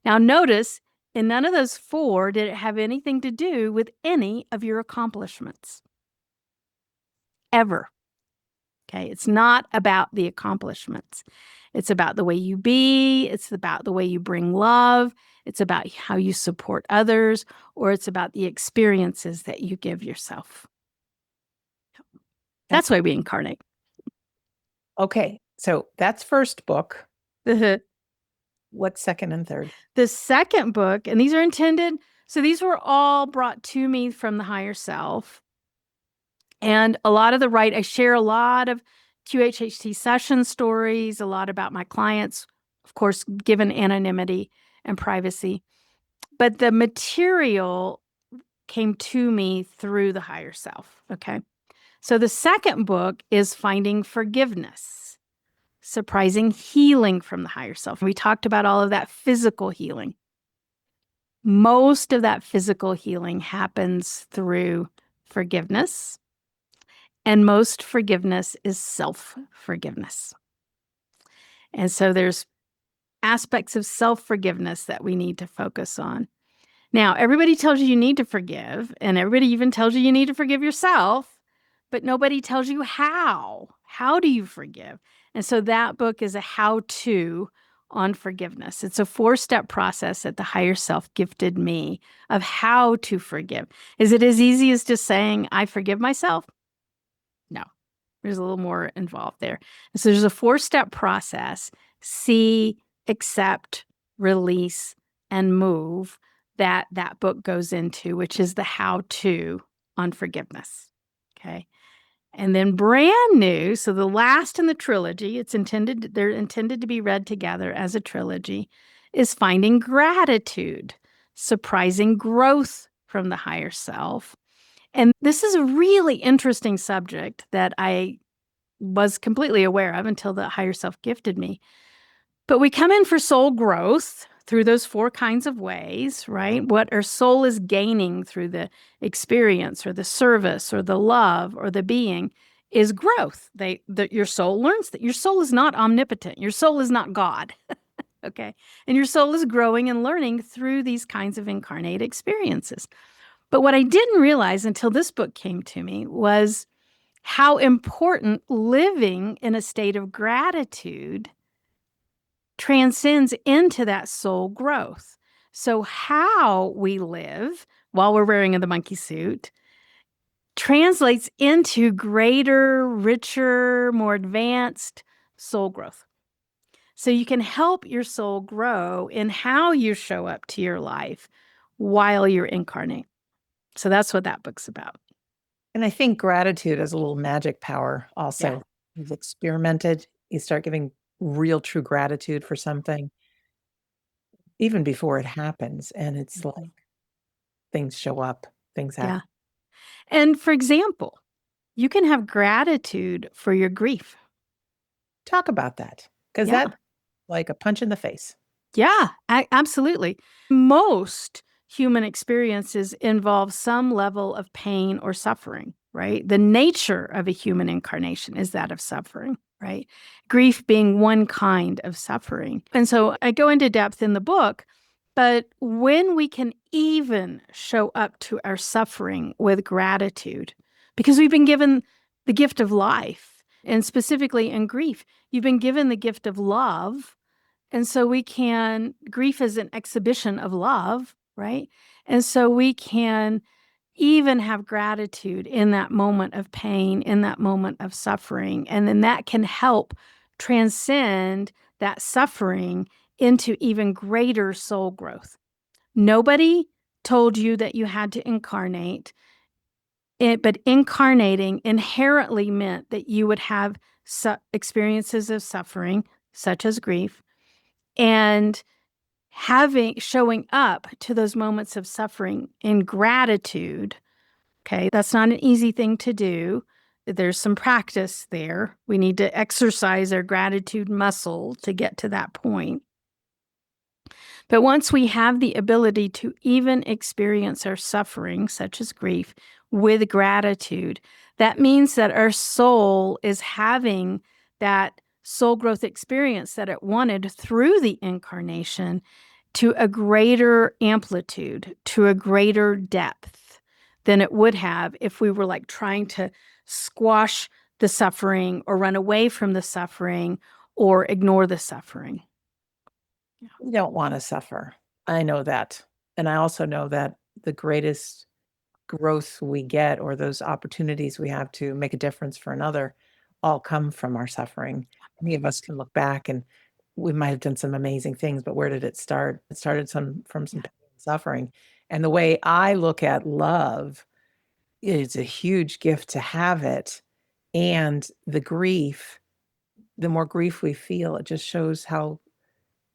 Now notice, in none of those 4 did it have anything to do with any of your accomplishments. Ever. Okay, it's not about the accomplishments. It's about the way you be. It's about the way you bring love. It's about how you support others, or it's about the experiences that you give yourself. That's why we incarnate. Okay, so that's first book. The What's second and third? second book, and these are intended, so these were all brought to me from the higher self. And a lot of I share a lot of QHHT session stories, a lot about my clients, of course, given anonymity and privacy. But the material came to me through the higher self, okay? So the second book is Finding Forgiveness, Surprising Healing from the Higher Self. We talked about all of that physical healing. Most of that physical healing happens through forgiveness. And most forgiveness is self-forgiveness. And so there's aspects of self-forgiveness that we need to focus on. Now, everybody tells you need to forgive, and everybody even tells you need to forgive yourself, but nobody tells you how. How do you forgive? And so that book is a how-to on forgiveness. It's a 4-step process that the higher self gifted me of how to forgive. Is it as easy as just saying, I forgive myself? No, there's a little more involved there. And so there's a 4-step process: see, accept, release, and move that book goes into, which is the how-to on forgiveness. Okay. And then brand new, so the last in the trilogy, they're intended to be read together as a trilogy, is Finding Gratitude, Surprising Growth from the Higher Self. And this is a really interesting subject that I was completely aware of until the higher self gifted me. But we come in for soul growth through those 4 kinds of ways, right? What our soul is gaining through the experience or the service or the love or the being is growth. Your soul learns that your soul is not omnipotent. Your soul is not God. Okay. And your soul is growing and learning through these kinds of incarnate experiences. But what I didn't realize until this book came to me was how important living in a state of gratitude transcends into that soul growth. So, how we live while we're wearing the monkey suit translates into greater, richer, more advanced soul growth. So, you can help your soul grow in how you show up to your life while you're incarnate. So, that's what that book's about. And I think gratitude has a little magic power also. Yeah. You've experimented, you start giving real true gratitude for something even before it happens, and it's like Mhm. things show up, things happen. Yeah. And for example, you can have gratitude for your grief. Talk about that, 'cause Yeah. that's like a punch in the face. Yeah, absolutely. Most human experiences involve some level of pain or suffering, right? The nature of a human incarnation is that of suffering, right? Grief being one kind of suffering. And so I go into depth in the book, but when we can even show up to our suffering with gratitude, because we've been given the gift of life, and specifically in grief, you've been given the gift of love. And so grief is an exhibition of love, right? And so we can even have gratitude in that moment of pain, in that moment of suffering. And then that can help transcend that suffering into even greater soul growth. Nobody told you that you had to incarnate, but incarnating inherently meant that you would have experiences of suffering, such as grief, and showing up to those moments of suffering in gratitude. Okay, that's not an easy thing to do. There's some practice there. We need to exercise our gratitude muscle to get to that point. But once we have the ability to even experience our suffering, such as grief, with gratitude, that means that our soul is having that soul growth experience that it wanted through the incarnation to a greater amplitude, to a greater depth than it would have if we were like trying to squash the suffering or run away from the suffering or ignore the suffering. We don't wanna suffer. I know that, and I also know that the greatest growth we get or those opportunities we have to make a difference for another all come from our suffering. Any of us can look back and we might have done some amazing things, but where did it start? It started from some Yeah. pain and suffering. And the way I look at love is a huge gift to have it. And the more grief we feel, it just shows how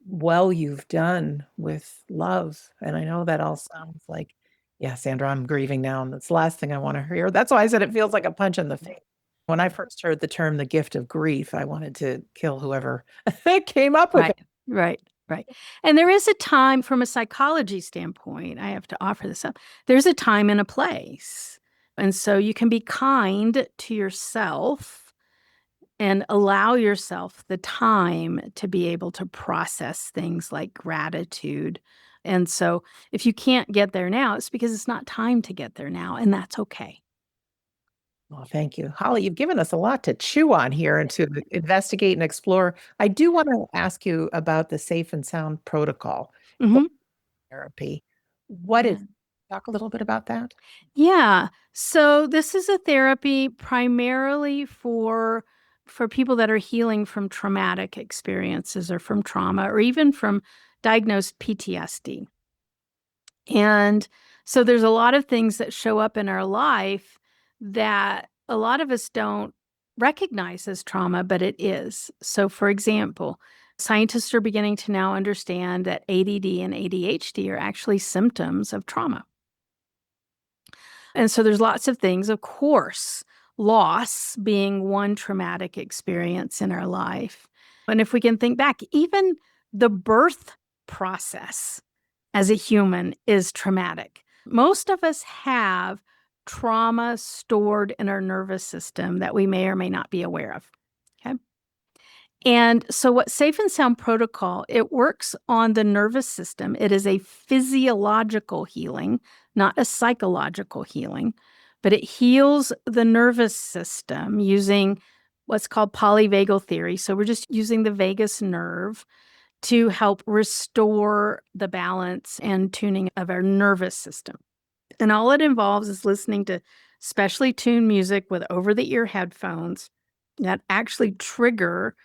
well you've done with love, and I know that all sounds like, "Yeah, Sandra, I'm grieving now," and that's the last thing I wanna hear. That's why I said it feels like a punch in the face. When I first heard the term "the gift of grief," I wanted to kill whoever came up with it. Right, right, right. And there is a time from a psychology standpoint, I have to offer this up. There's a time and a place. And so you can be kind to yourself and allow yourself the time to be able to process things like gratitude. And so if you can't get there now, it's because it's not time to get there now, and that's okay. Well, thank you. Holly, you've given us a lot to chew on here and to investigate and explore. I do wanna ask you about the safe and sound protocol for Mhm. therapy. What is Yeah. talk a little bit about that? Yeah. So this is a therapy primarily for people that are healing from traumatic experiences or from trauma or even from diagnosed PTSD. And so there's a lot of things that show up in our life that a lot of us don't recognize as trauma, but it is. So for example, scientists are beginning to now understand that ADD and ADHD are actually symptoms of trauma. And so there's lots of things, of course, loss being one traumatic experience in our life. And if we can think back, even the birth process as a human is traumatic. Most of us have trauma stored in our nervous system that we may or may not be aware of. Okay. And so what Safe and Sound Protocol, it works on the nervous system. It is a physiological healing, not a psychological healing, but it heals the nervous system using what's called polyvagal theory. So we're just using the vagus nerve to help restore the balance and tuning of our nervous system. And all it involves is listening to specially tuned music with over-the-ear headphones that actually trigger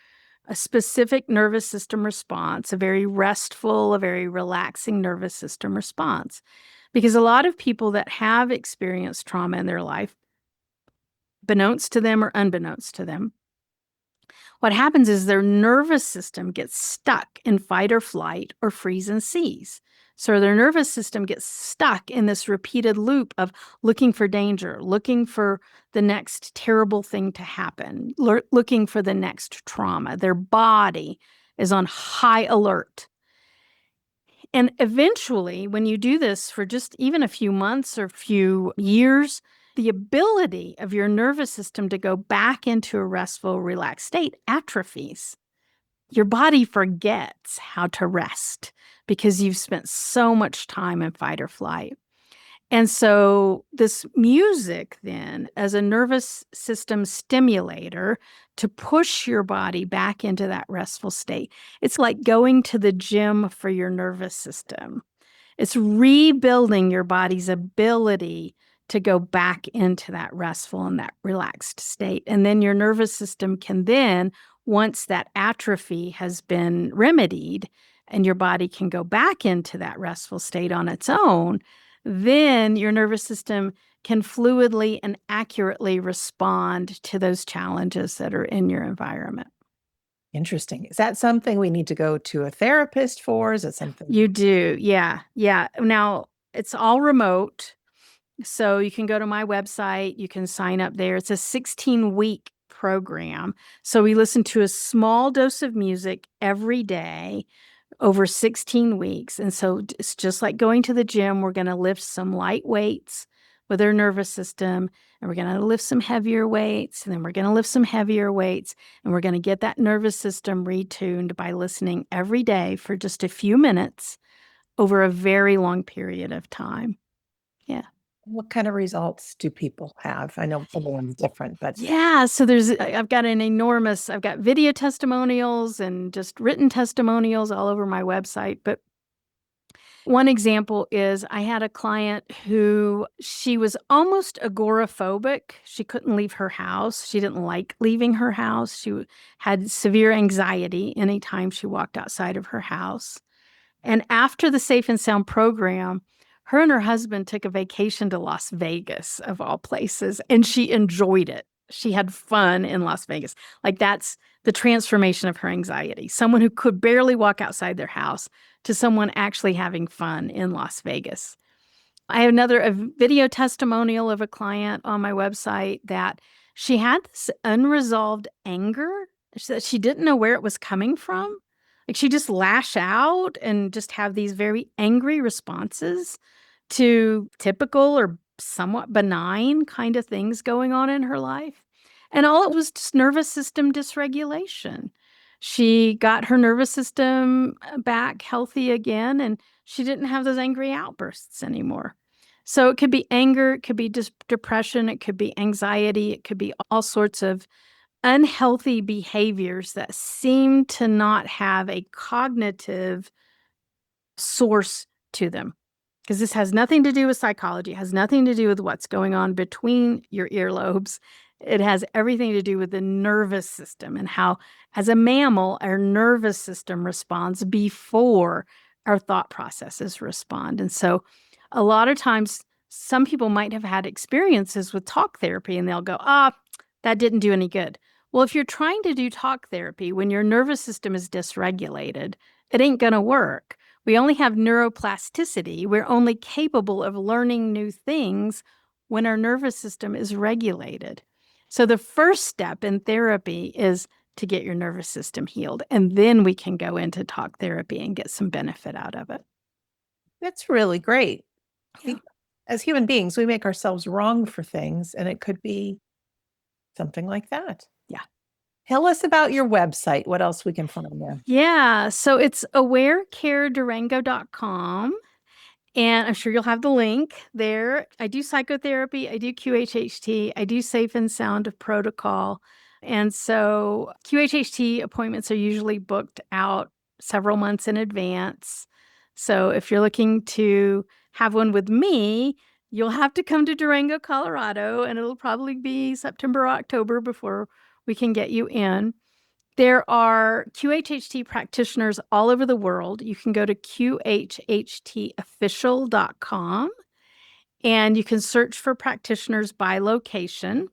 a specific nervous system response, a very restful, a very relaxing nervous system response. Because a lot of people that have experienced trauma in their life, beknownst to them or unbeknownst to them, what happens is their nervous system gets stuck in fight or flight or freeze and seize. So their nervous system gets stuck in this repeated loop of looking for danger, looking for the next terrible thing to happen, looking for the next trauma. Their body is on high alert. And eventually, when you do this for just even a few months or a few years, the ability of your nervous system to go back into a restful, relaxed state atrophies. Your body forgets how to rest because you've spent so much time in fight or flight. And so this music then, as a nervous system stimulator to push your body back into that restful state, it's like going to the gym for your nervous system. It's rebuilding your body's ability to go back into that restful and that relaxed state. And then your nervous system can then, once that atrophy has been remedied and your body can go back into that restful state on its own, then your nervous system can fluidly and accurately respond to those challenges that are in your environment. Interesting. Is that something we need to go to a therapist for? Is it something You do. Yeah. Yeah. Now, it's all remote. So you can go to my website, you can sign up there. It's a 16-week program. So we listen to a small dose of music every day over 16 weeks. And so it's just like going to the gym. We're going to lift some light weights with our nervous system, and we're going to lift some heavier weights, and then we're going to lift some heavier weights, and we're going to get that nervous system retuned by listening every day for just a few minutes over a very long period of time. Yeah. what kind of results do people have? I know everyone's different, but Yeah, so I've got video testimonials and just written testimonials all over my website. But one example is I had a client who she was almost agoraphobic. She couldn't leave her house. She didn't like leaving her house. She had severe anxiety anytime she walked outside of her house. And after the Safe and Sound program, her and her husband took a vacation to Las Vegas, of all places, and she enjoyed it. She had fun in Las Vegas. Like, that's the transformation of her anxiety. Someone who could barely walk outside their house to someone actually having fun in Las Vegas. I have a video testimonial of a client on my website that she had this unresolved anger that she didn't know where it was coming from. Like, she just lash out and just have these very angry responses to typical or somewhat benign kind of things going on in her life. And all it was just nervous system dysregulation. She got her nervous system back healthy again, and she didn't have those angry outbursts anymore. So it could be anger, it could be depression, it could be anxiety, it could be all sorts of unhealthy behaviors that seem to not have a cognitive source to them. Because this has nothing to do with psychology. It has nothing to do with what's going on between your earlobes. It has everything to do with the nervous system and how, as a mammal, our nervous system responds before our thought processes respond. And so a lot of times, some people might have had experiences with talk therapy and they'll go, that didn't do any good. Well, if you're trying to do talk therapy when your nervous system is dysregulated, it ain't going to work. We only have neuroplasticity. We're only capable of learning new things when our nervous system is regulated. So the first step in therapy is to get your nervous system healed. And then we can go into talk therapy and get some benefit out of it. That's really great. Yeah. As human beings, we make ourselves wrong for things, and it could be something like that. Yeah. Tell us about your website. What else we can find there? Yeah. So it's awarecaredurango.com. And I'm sure you'll have the link there. I do psychotherapy, I do QHHT, I do safe and sound protocol. And so QHHT appointments are usually booked out several months in advance. So if you're looking to have one with me, you'll have to come to Durango, Colorado, and it'll probably be September or October before we can get you in. There are QHHT practitioners all over the world. You can go to QHHTofficial.com and you can search for practitioners by location.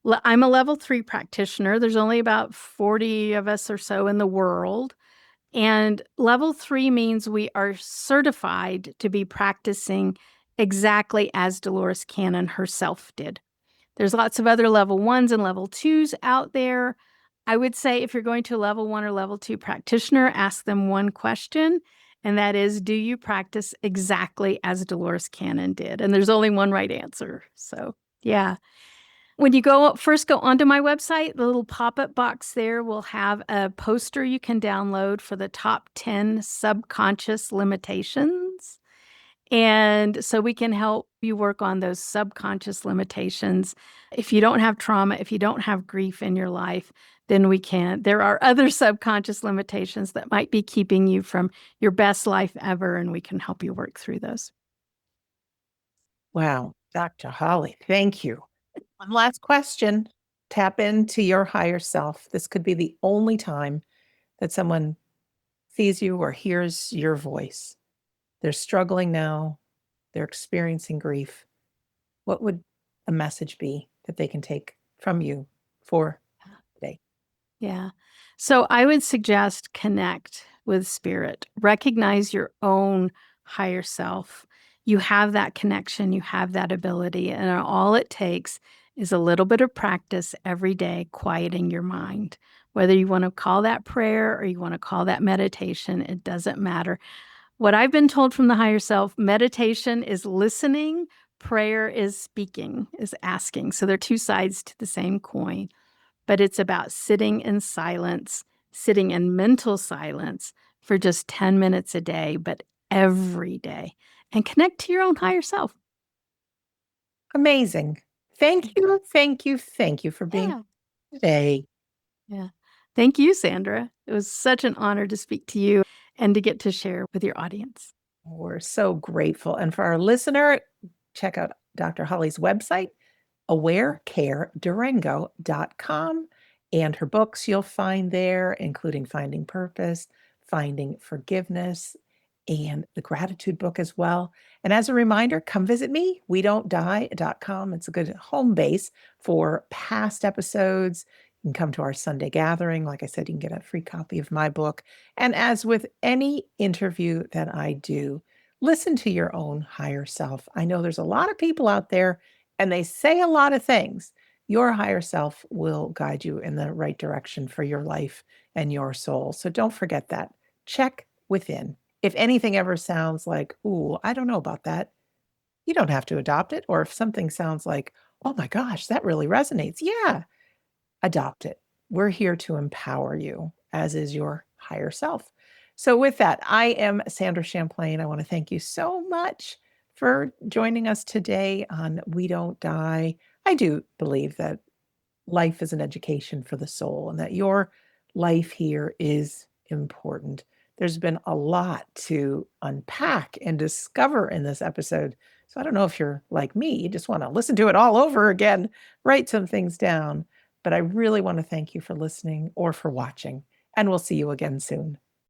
I'm a level 3 practitioner. There's only about 40 of us or so in the world. And level 3 means we are certified to be practicing exactly as Dolores Cannon herself did. There's lots of other level 1s and level 2s out there. I would say if you're going to a level 1 or level 2 practitioner, ask them one question, and that is, do you practice exactly as Dolores Cannon did? And there's only one right answer. So, yeah. When you first go onto my website, the little pop-up box there will have a poster you can download for the top 10 subconscious limitations. And so we can help you work on those subconscious limitations. If you don't have trauma, if you don't have grief in your life, then we can. There are other subconscious limitations that might be keeping you from your best life ever, and we can help you work through those. Wow, Dr. Holly, thank you. One last question. Tap into your higher self. This could be the only time that someone sees you or hears your voice. They're struggling now. They're experiencing grief. What would a message be that they can take from you for today? Yeah. So I would suggest connect with spirit, recognize your own higher self. You have that connection, you have that ability, and all it takes is a little bit of practice every day, quieting your mind. Whether you want to call that prayer or you want to call that meditation, it doesn't matter. What I've been told from the higher self, meditation is listening, prayer is speaking, is asking. So they're two sides to the same coin, but it's about sitting in silence, sitting in mental silence for just 10 minutes a day, but every day, and connect to your own higher self. Amazing. Thank you, thank you, thank you for being Yeah. today. Yeah. Thank you, Sandra. It was such an honor to speak to you and to get to share with your audience. We're so grateful. And for our listener, check out Dr. Holly's website, awarecaredurango.com, and her books you'll find there, including Finding Purpose, Finding Forgiveness, and the Gratitude book as well. And as a reminder, come visit me, wedon'tdie.com. It's a good home base for past episodes. You can come to our Sunday gathering. Like I said, you can get a free copy of my book. And as with any interview that I do, listen to your own higher self. I know there's a lot of people out there and they say a lot of things. Your higher self will guide you in the right direction for your life and your soul. So don't forget that. Check within. If anything ever sounds like, ooh, I don't know about that, you don't have to adopt it. Or if something sounds like, oh my gosh, that really resonates. Yeah, adopt it. We're here to empower you, as is your higher self. So, with that, I am Sandra Champlain. I want to thank you so much for joining us today on We Don't Die. I do believe that life is an education for the soul and that your life here is important. There's been a lot to unpack and discover in this episode. So I don't know if you're like me, you just want to listen to it all over again, write some things down. But I really want to thank you for listening or for watching, and we'll see you again soon.